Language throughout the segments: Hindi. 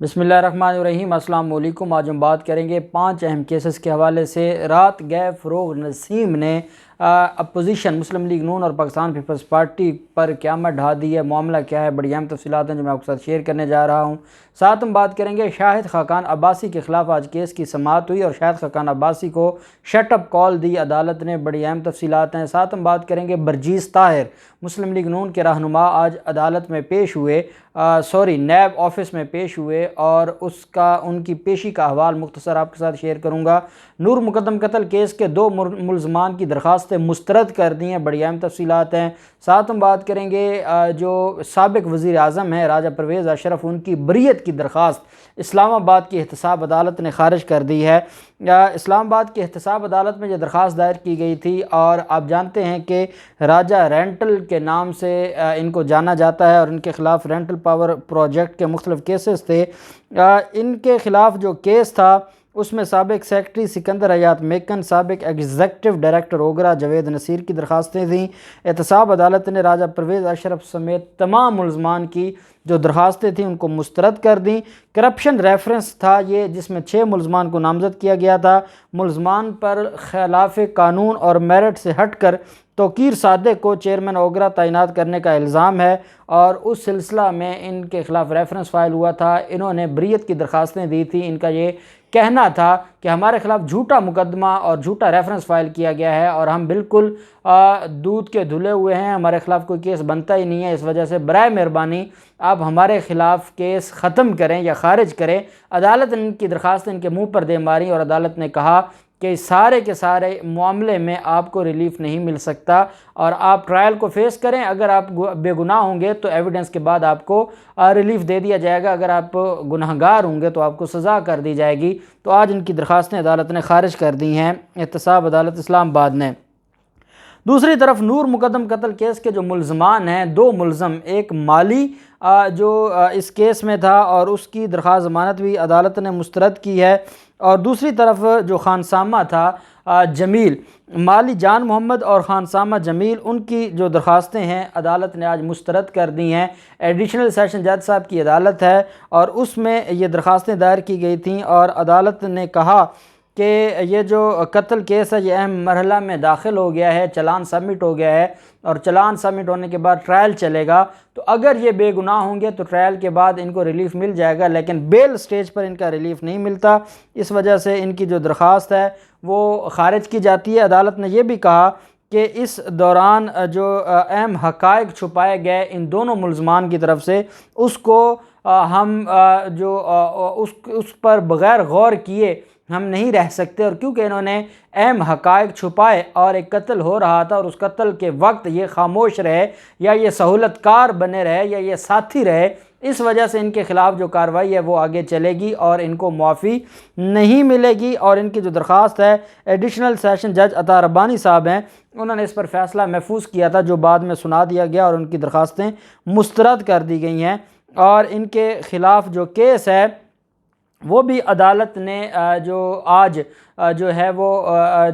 बिस्मिल्लाहिर्रहमानिर्रहीम। अस्सलाम वालेकुम। आज हम बात करेंगे 5 अहम केसेस के हवाले से। रात गए फ़रोग़ नसीम ने अपोजिशन मुस्लिम लीग नून और पाकिस्तान पीपल्स पार्टी पर क़यामत ढा दी है। मामला क्या है, बड़ी अहम तफ़सीलात हैं जो मैं आपके साथ शेयर करने जा रहा हूँ। साथ हम बात करेंगे शाहिद खाकान अब्बासी के ख़िलाफ़ आज केस की समाअत हुई और शाहिद खाकान अब्बासी को शटअप कॉल दी अदालत ने, बड़ी अहम तफ़सीलात हैं। साथ हम बात करेंगे बरजीस ताहिर मुस्लिम लीग नून के रहनुमा आज अदालत में पेश हुए, नैब ऑफिस में पेश हुए और उनकी पेशी का अहवाल मुख्तसर आपके साथ शेयर करूँगा। नूर मुकद्दम कत्ल केस के 2 मुलज़मान की दरख्वास्तें मुस्तरद कर दी हैं, बड़ी अहम तफ़सीलात हैं। साथ हम बात करेंगे जो साबिक़ वज़ीर आज़म है राजा परवेज़ अशरफ, उनकी बरियत की दरख्वास्त इस्लामाबाद की एहतसाब अदालत ने ख़ारिज कर दी है। इस्लामाबाद की एहतसाब अदालत में यह दरख्वास्त दायर की गई थी और आप जानते हैं कि राजा रेंटल के नाम से इनको जाना जाता है और इनके ख़िलाफ़ रेंटल पावर प्रोजेक्ट के मुख्तलिफ़ केसेस थे। इनके ख़िलाफ़ जो केस था उसमें साबिक़ सेक्रेटरी सिकंदर हयात मेकन, साबिक़ एग्जीक्यूटिव डायरेक्टर ओगरा जावेद नसीर की दरख्वास्तें थीं। एहतसाब अदालत ने राजा परवेज़ अशरफ समेत तमाम मुलज़मान की जो दरख्वास्तें थीं उनको मुस्तरद कर दी। करप्शन रेफरेंस था ये, जिसमें 6 मुलज़मान को नामज़द किया गया था। मुलज़मान पर खिलाफ़ कानून और मेरिट से हट कर तौकीर सादिक को चेयरमैन ओगरा तैनात करने का इल्ज़ाम है और उस सिलसिला में इनके ख़िलाफ़ रेफरेंस फ़ाइल हुआ था। इन्होंने बरियत की दरख्वास्तें दी थी। इनका ये कहना था कि हमारे ख़िलाफ़ झूठा मुकदमा और झूठा रेफरेंस फ़ाइल किया गया है और हम बिल्कुल दूध के धुले हुए हैं, हमारे ख़िलाफ़ कोई केस बनता ही नहीं है। इस वजह से बराए मेहरबानी आप हमारे ख़िलाफ़ केस ख़त्म करें या ख़ारिज करें। अदालत ने इनकी दरख्वास्त इनके मुँह पर दे मारी और अदालत ने कहा कि सारे के सारे मामले में आपको रिलीफ़ नहीं मिल सकता और आप ट्रायल को फेस करें। अगर आप बेगुनाह होंगे तो एविडेंस के बाद आपको रिलीफ़ दे दिया जाएगा, अगर आप गुनहगार होंगे तो आपको सज़ा कर दी जाएगी। तो आज इनकी दरख्वास्तें अदालत ने ख़ारिज कर दी हैं, एहतसाब अदालत इस्लामाबाद ने। दूसरी तरफ नूर मुकद्दम कत्ल केस के जो मुलज़मान हैं, 2 मुलज़म, एक माली जो इस केस में था और उसकी दरख्वास्त ज़मानत भी अदालत ने मुस्तरद की है और दूसरी तरफ जो खानसामा था जमील, माली जान मोहम्मद और खानसामा जमील, उनकी जो दरख्वास्तें हैं अदालत ने आज मुस्तरद कर दी हैं। एडिशनल सेशन जज साहब की अदालत है और उसमें ये दरख्वास्तें दायर की गई थीं और अदालत ने कहा कि ये जो कत्ल केस है ये अहम मरहला में दाखिल हो गया है, चलान सबमिट हो गया है और चलान सबमिट होने के बाद ट्रायल चलेगा। तो अगर ये बेगुनाह होंगे तो ट्रायल के बाद इनको रिलीफ़ मिल जाएगा, लेकिन बेल स्टेज पर इनका रिलीफ़ नहीं मिलता। इस वजह से इनकी जो दरख्वास्त है वो ख़ारिज की जाती है। अदालत ने यह भी कहा कि इस दौरान जो अहम हक़ाइक़ छुपाए गए इन दोनों मुलज़मान की तरफ से, उसको हम उस पर बग़ैर गौर किए हम नहीं रह सकते और क्योंकि इन्होंने अहम हक़ाइक़ छुपाए और एक कत्ल हो रहा था और उस कत्ल के वक्त ये खामोश रहे या ये सहूलतकार बने रहे या ये साथी रहे, इस वजह से इनके ख़िलाफ़ जो कार्रवाई है वो आगे चलेगी और इनको मुआफ़ी नहीं मिलेगी। और इनकी जो दरख्वास्त है एडिशनल सेशन जज अता रब्बानी साहब हैं, उन्होंने इस पर फ़ैसला महफूज किया था जो बाद में सुना दिया गया और उनकी दरख्वास्तें मुस्तरद कर दी गई हैं और इनके ख़िलाफ़ जो केस है वो भी अदालत ने जो आज जो है वो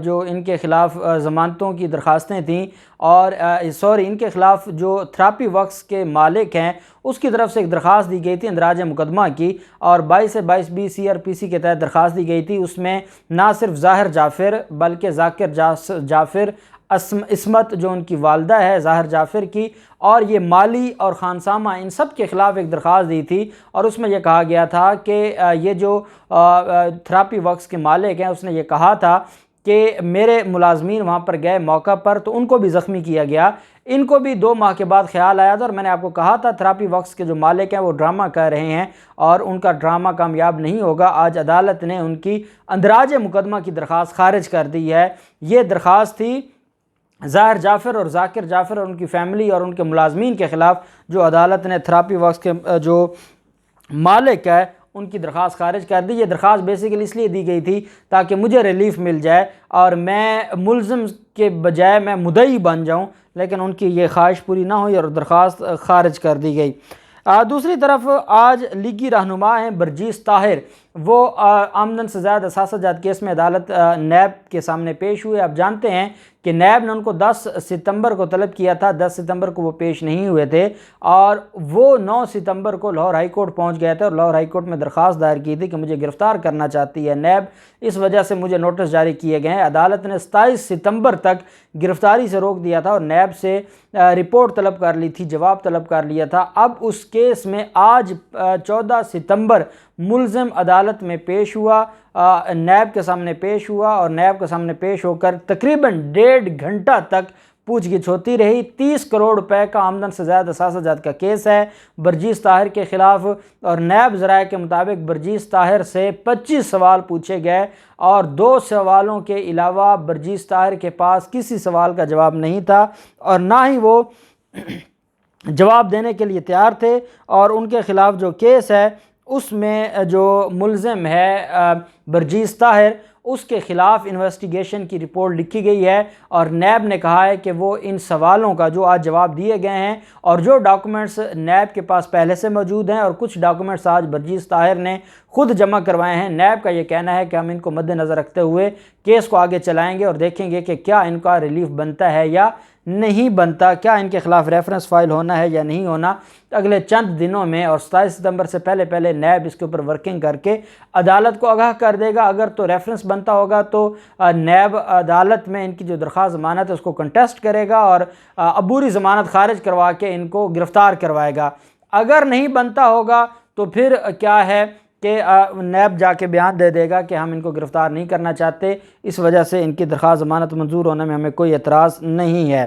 जो इनके ख़िलाफ़ ज़मानतों की दरख्वास्तें थीं और इनके ख़िलाफ़ जो थेरापी वर्क्स के मालिक हैं उसकी तरफ से एक दरख्वास्त दी गई थी इंदराज मुकदमा की और 22 से 22B CRPC के तहत दरख्वास्त दी गई थी। उसमें ना सिर्फ ज़ाहिर जाफ़िर बल्कि ज़ाकिर जाफ़िर, इसमत जो उनकी वालदा है ज़ाहिर जाफ़िर की, और ये माली और खानसामा, इन सब के ख़िलाफ़ एक दरख्वास्त दी थी और उसमें यह कहा गया था कि ये जो थेरापी वर्क्स के मालिक हैं उसने ये कहा था कि मेरे मुलाजमीन वहाँ पर गए मौका पर तो उनको भी ज़ख्मी किया गया। इनको भी 2 माह के बाद ख्याल आया था और मैंने आपको कहा था थेरापी वर्क्स के जो मालिक हैं वो ड्रामा कर रहे हैं और उनका ड्रामा कामयाब नहीं होगा। आज अदालत ने उनकी इंदराज मुकदमा की दरख्वास्त ख़ारिज कर दी है। ये दरख्वास्त थी ज़ाहिर जाफ़िर और ज़ाकिर जाफ़िर और उनकी फ़ैमिली और उनके मुलाजमीन के ख़िलाफ़ जो अदालत ने थेरापी वर्क्स के जो मालिक है उनकी दरख्वास्त ख़ारिज कर दी। ये दरख्वास्त बेसिकली इसलिए दी गई थी ताकि मुझे रिलीफ़ मिल जाए और मैं मुलज़िम के बजाय मैं मुद्दई बन जाऊं, लेकिन उनकी ये ख्वाहिश पूरी ना हुई और दरख्वास्त ख़ारिज कर दी गई। दूसरी तरफ आज लीगी रहनुमा हैं बरजीस ताहिर, वो आमदन से ज़्यादा असासा जात केस में अदालत नैब के सामने पेश हुए। आप जानते हैं कि नैब ने उनको 10 सितंबर को तलब किया था, 10 सितंबर को वो पेश नहीं हुए थे और वो 9 सितंबर को लाहौर हाई कोर्ट पहुँच गए थे और लाहौर हाई कोर्ट में दरख्वास्त दायर की थी कि मुझे गिरफ़्तार करना चाहती है नैब, इस वजह से मुझे नोटिस जारी किए गए हैं। अदालत ने 27 सितंबर तक गिरफ़्तारी से रोक दिया था और नैब से रिपोर्ट तलब कर ली थी, जवाब तलब कर लिया था। अब उस केस में आज 14 सितंबर मुल्ज़िम अदालत में पेश हुआ, नैब के सामने पेश हुआ और नैब के सामने पेश होकर तकरीबन 1.5 घंटा तक पूछगिछ होती रही। 30 करोड़ रुपए का आमदन से ज़्यादा साज़ाजात का केस है बरजीस ताहिर के ख़िलाफ़ और नैब ज़राए के मुताबिक बरजीस ताहिर से 25 सवाल पूछे गए और 2 सवालों के अलावा बरजीस ताहिर के पास किसी सवाल का जवाब नहीं था और ना ही वो जवाब देने के लिए तैयार थे और उनके ख़िलाफ़ जो केस है उसमें जो मुल्ज़िम है बरजीस ताहिर उसके ख़िलाफ़ इन्वेस्टिगेशन की रिपोर्ट लिखी गई है और नैब ने कहा है कि वो इन सवालों का जो आज जवाब दिए गए हैं और जो डॉक्यूमेंट्स नैब के पास पहले से मौजूद हैं और कुछ डॉक्यूमेंट्स आज बरजीस ताहिर ने खुद जमा करवाए हैं, नैब का ये कहना है कि हम इनको मद्देनज़र रखते हुए केस को आगे चलाएंगे और देखेंगे कि क्या इनका रिलीफ बनता है या नहीं बनता, क्या इनके ख़िलाफ़ रेफरेंस फ़ाइल होना है या नहीं होना अगले चंद दिनों में। और 27 सितंबर से पहले पहले नैब इसके ऊपर वर्किंग करके अदालत को आगाह कर देगा। अगर तो रेफरेंस बनता होगा तो नैब अदालत में इनकी जो दरख्वास्त ज़मानत है उसको कंटेस्ट करेगा और अबूरी ज़मानत खारिज करवा के इनको गिरफ़्तार करवाएगा। अगर नहीं बनता होगा तो फिर क्या है कि नैब जाके बयान दे देगा कि हम इनको गिरफ़्तार नहीं करना चाहते, इस वजह से इनकी दरख्वास्त ज़मानत मंजूर होने में हमें कोई एतराज़ नहीं है।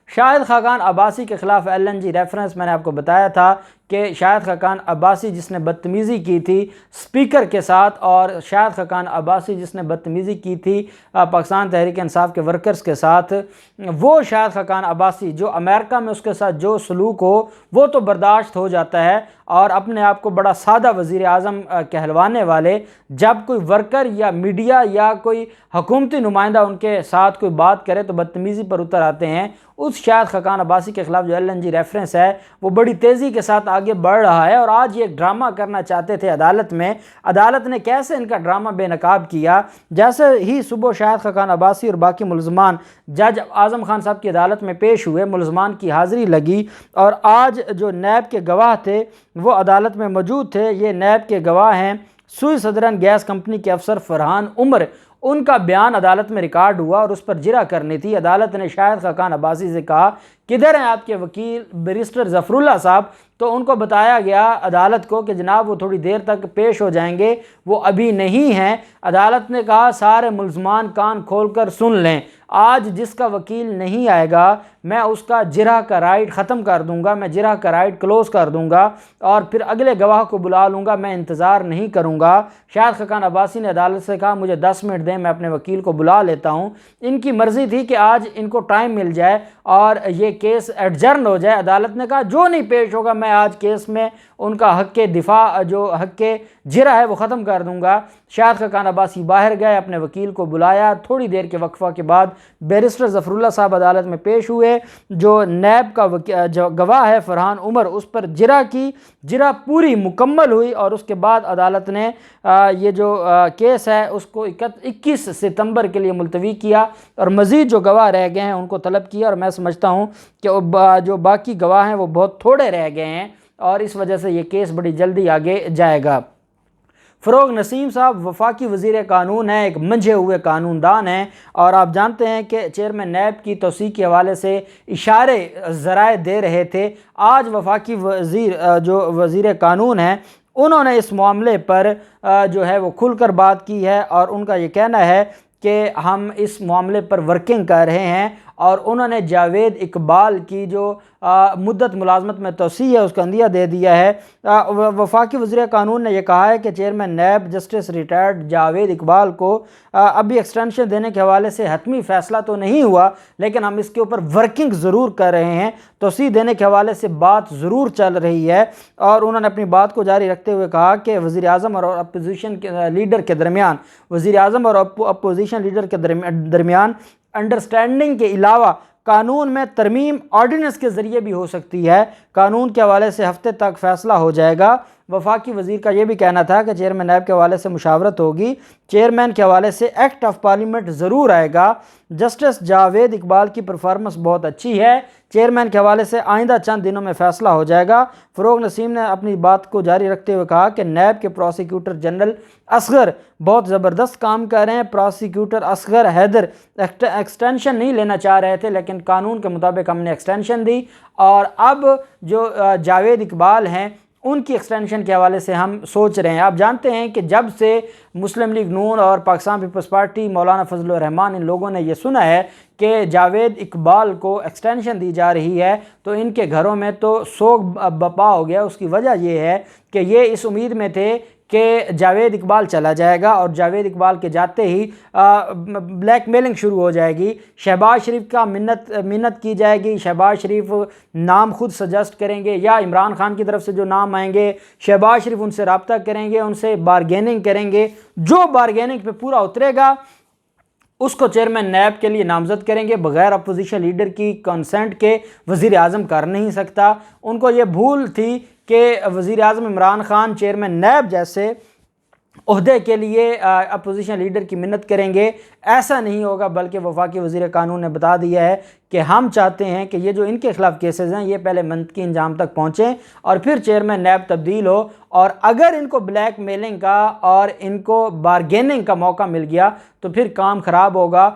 शाहिद खाकान अब्बासी के ख़िलाफ़ LNG रेफरेंस मैंने आपको बताया था कि शाहिद खाकान अब्बासी जिसने बदतमीज़ी की थी स्पीकर के साथ और शाहिद खाकान अब्बासी जिसने बदतमीज़ी की थी पाकिस्तान तहरीक इंसाफ के वर्कर्स के साथ, वो शाहिद खाकान अब्बासी जो अमेरिका में उसके साथ जो सलूक हो वो तो बर्दाश्त हो जाता है और अपने आप को बड़ा सादा वज़ीर आज़म कहलवाने वाले जब कोई वर्कर या मीडिया या कोई हुकूमती नुमाइंदा उनके साथ कोई बात करे तो बदतमीज़ी पर उतर आते हैं। उस शाहिद खाकान अब्बासी के ख़िलाफ़ जो LNG रेफरेंस है वो बड़ी तेज़ी के साथ आगे बढ़ रहा है और आज ये ड्रामा करना चाहते थे अदालत में। अदालत ने कैसे इनका ड्रामा बेनकाब किया, जैसे ही सुबह शाहिद खाकान अब्बासी और बाकी मुलज़मान जज आज़म खान साहब की अदालत में पेश हुए, मुलज़मान की हाज़िरी लगी और आज जो नैब के गवाह थे वो अदालत में मौजूद थे। ये नैब के गवाह हैं सुई सदरन गैस कंपनी के अफसर फरहान उमर, उनका बयान अदालत में रिकॉर्ड हुआ और उस पर जिरा करनी थी। अदालत ने शाहिद खाकान अब्बासी से कहा किधर हैं आपके वकील बैरिस्टर ज़फ़रुल्लाह साहब, तो उनको बताया गया अदालत को कि जनाब वो थोड़ी देर तक पेश हो जाएंगे, वो अभी नहीं हैं। अदालत ने कहा सारे मुल्ज़मान कान खोल कर सुन लें, आज जिसका वकील नहीं आएगा मैं उसका जिरह का राइट ख़त्म कर दूंगा, मैं जिरह का राइट क्लोज़ कर दूंगा और फिर अगले गवाह को बुला लूँगा, मैं इंतज़ार नहीं करूँगा। शाहिद खाकान अब्बासी ने अदालत से कहा मुझे 10 मिनट दें, मैं अपने वकील को बुला लेता हूँ। इनकी मर्ज़ी थी कि आज इनको टाइम मिल जाए और ये केस एडजर्न हो जाए। अदालत ने कहा जो नहीं पेश होगा मैं आज केस में उनका हक़ के दिफा जो हक़ के जिरा है वो ख़त्म कर दूंगा। शाहिद खाकान अब्बासी बाहर गए, अपने वकील को बुलाया। थोड़ी देर के वक्फा के बाद बैरिस्टर ज़फ़रुल्लाह साहब अदालत में पेश हुए। जो नैब का जो गवाह है फरहान उमर, उस पर जिरा पूरी मुकम्मल हुई और उसके बाद अदालत ने ये जो केस है उसको 21 सितंबर के लिए मुलतवी किया और मज़ीद जो गवाह रह गए हैं उनको तलब किया और मैं समझता हूँ कि जो बाकी गवाह हैं वो बहुत थोड़े रह गए हैं और इस वजह से ये केस बड़ी जल्दी आगे जाएगा। फ़रोग़ नसीम साहब वफाकी वज़ीर कानून हैं, एक मंझे हुए कानूनदान हैं और आप जानते हैं कि चेयरमैन नैब की तौसीक़ के हवाले से इशारे ज़राए दे रहे थे। आज वफाकी जो वज़ीर कानून हैं उन्होंने इस मामले पर जो है वो खुलकर बात की है और उनका ये कहना है कि हम इस मामले पर वर्किंग कर रहे हैं और उन्होंने जावेद इकबाल की जो मुद्दत मुलाजमत में तोसी है उसका अंदिया दे दिया है। वफाकी वज़ीर कानून ने यह कहा है कि chairman NAB justice retired Javed Iqbal को अभी एक्सटेंशन देने के हवाले से हतमी फ़ैसला तो नहीं हुआ, लेकिन हम इसके ऊपर वर्किंग ज़रूर कर रहे हैं, तोसी देने के हवाले से बात ज़रूर चल रही है। और उन्होंने अपनी बात को जारी रखते हुए कहा कि वज़ीर आज़म और अपोजिशन के लीडर के दरमियान वज़ीर आज़म और अपोजिशन लीडर के दरमियान अंडरस्टैंडिंग के अलावा कानून में तरमीम ऑर्डिनेंस के ज़रिए भी हो सकती है। कानून के हवाले से हफ्ते तक फ़ैसला हो जाएगा। वफाकी वज़ीर का ये भी कहना था कि चेयरमैन नैब के हवाले से मुशावरत होगी, चेयरमैन के हवाले से एक्ट ऑफ पार्लियामेंट ज़रूर आएगा। जस्टिस जावेद इकबाल की परफॉर्मेंस बहुत अच्छी है, चेयरमैन के हवाले से आइंदा चंद दिनों में फ़ैसला हो जाएगा। फ़रोग नसीम ने अपनी बात को जारी रखते हुए कहा कि नैब के प्रोसिक्यूटर जनरल असगर बहुत ज़बरदस्त काम कर रहे हैं। प्रोसिक्यूटर असगर हैदर एक्सटेंशन नहीं लेना चाह रहे थे, लेकिन कानून के मुताबिक हमने एक्सटेंशन दी, और अब जो जावेद इकबाल हैं उनकी एक्सटेंशन के हवाले से हम सोच रहे हैं। आप जानते हैं कि जब से मुस्लिम लीग नून और पाकिस्तान पीपल्स पार्टी, मौलाना फजलुर रहमान, इन लोगों ने ये सुना है कि जावेद इकबाल को एक्सटेंशन दी जा रही है, तो इनके घरों में तो सोग बपा हो गया। उसकी वजह यह है कि ये इस उम्मीद में थे कि जावेद इकबाल चला जाएगा और जावेद इकबाल के जाते ही ब्लैकमेलिंग शुरू हो जाएगी। शहबाज शरीफ का मिन्नत की जाएगी, शहबाज शरीफ नाम खुद सजेस्ट करेंगे या इमरान खान की तरफ से जो नाम आएंगे, शहबाज शरीफ उनसे रब्ता करेंगे, उनसे बारगेनिंग करेंगे। जो बारगेनिंग पे पूरा उतरेगा उसको चेयरमैन नैब के लिए नामजद करेंगे। बगैर अपोजिशन लीडर की कंसेंट के वज़ीर आज़म कर नहीं सकता। उनको ये भूल थी कि वज़ीर आज़म इमरान खान चेयरमैन नैब जैसे ओहदे के लिए अपोजिशन लीडर की मिन्नत करेंगे। ऐसा नहीं होगा, बल्कि वफाकी वज़ीर कानून ने बता दिया है कि हम चाहते हैं कि ये जो इनके ख़िलाफ़ केसेस हैं ये पहले मंतकी इंजाम तक पहुँचें और फिर चेयरमैन नैब तब्दील हो। और अगर इनको ब्लैक मेलिंग का और इनको बारगेनिंग का मौका मिल गया तो फिर काम ख़राब होगा।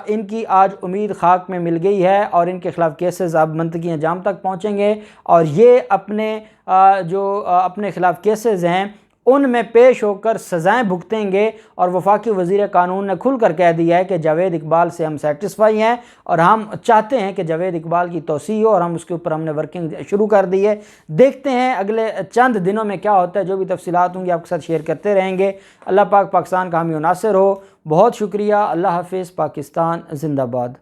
इनकी आज उम्मीद खाक में मिल गई है और इनके ख़िलाफ़ केसेस अब मंतकी इंजाम तक पहुँचेंगे और ये अपने अपने ख़िलाफ़ केसेस हैं उनमें पेश होकर सज़ाएँ भुगतेंगे। और वफाकी वज़ीर कानून ने खुलकर कह दिया है कि जावेद इकबाल से हम सेटिस्फाई हैं और हम चाहते हैं कि जावेद इकबाल की तौसीह हो, और हम उसके ऊपर हमने वर्किंग शुरू कर दी है। देखते हैं अगले चंद दिनों में क्या होता है। जो भी तफसीलात होंगी आपके साथ शेयर करते रहेंगे। अल्लाह पाक पाकिस्तान का हामी नासिर हो। बहुत शुक्रिया। अल्लाह हाफ़िज़। पाकिस्तान जिंदाबाद।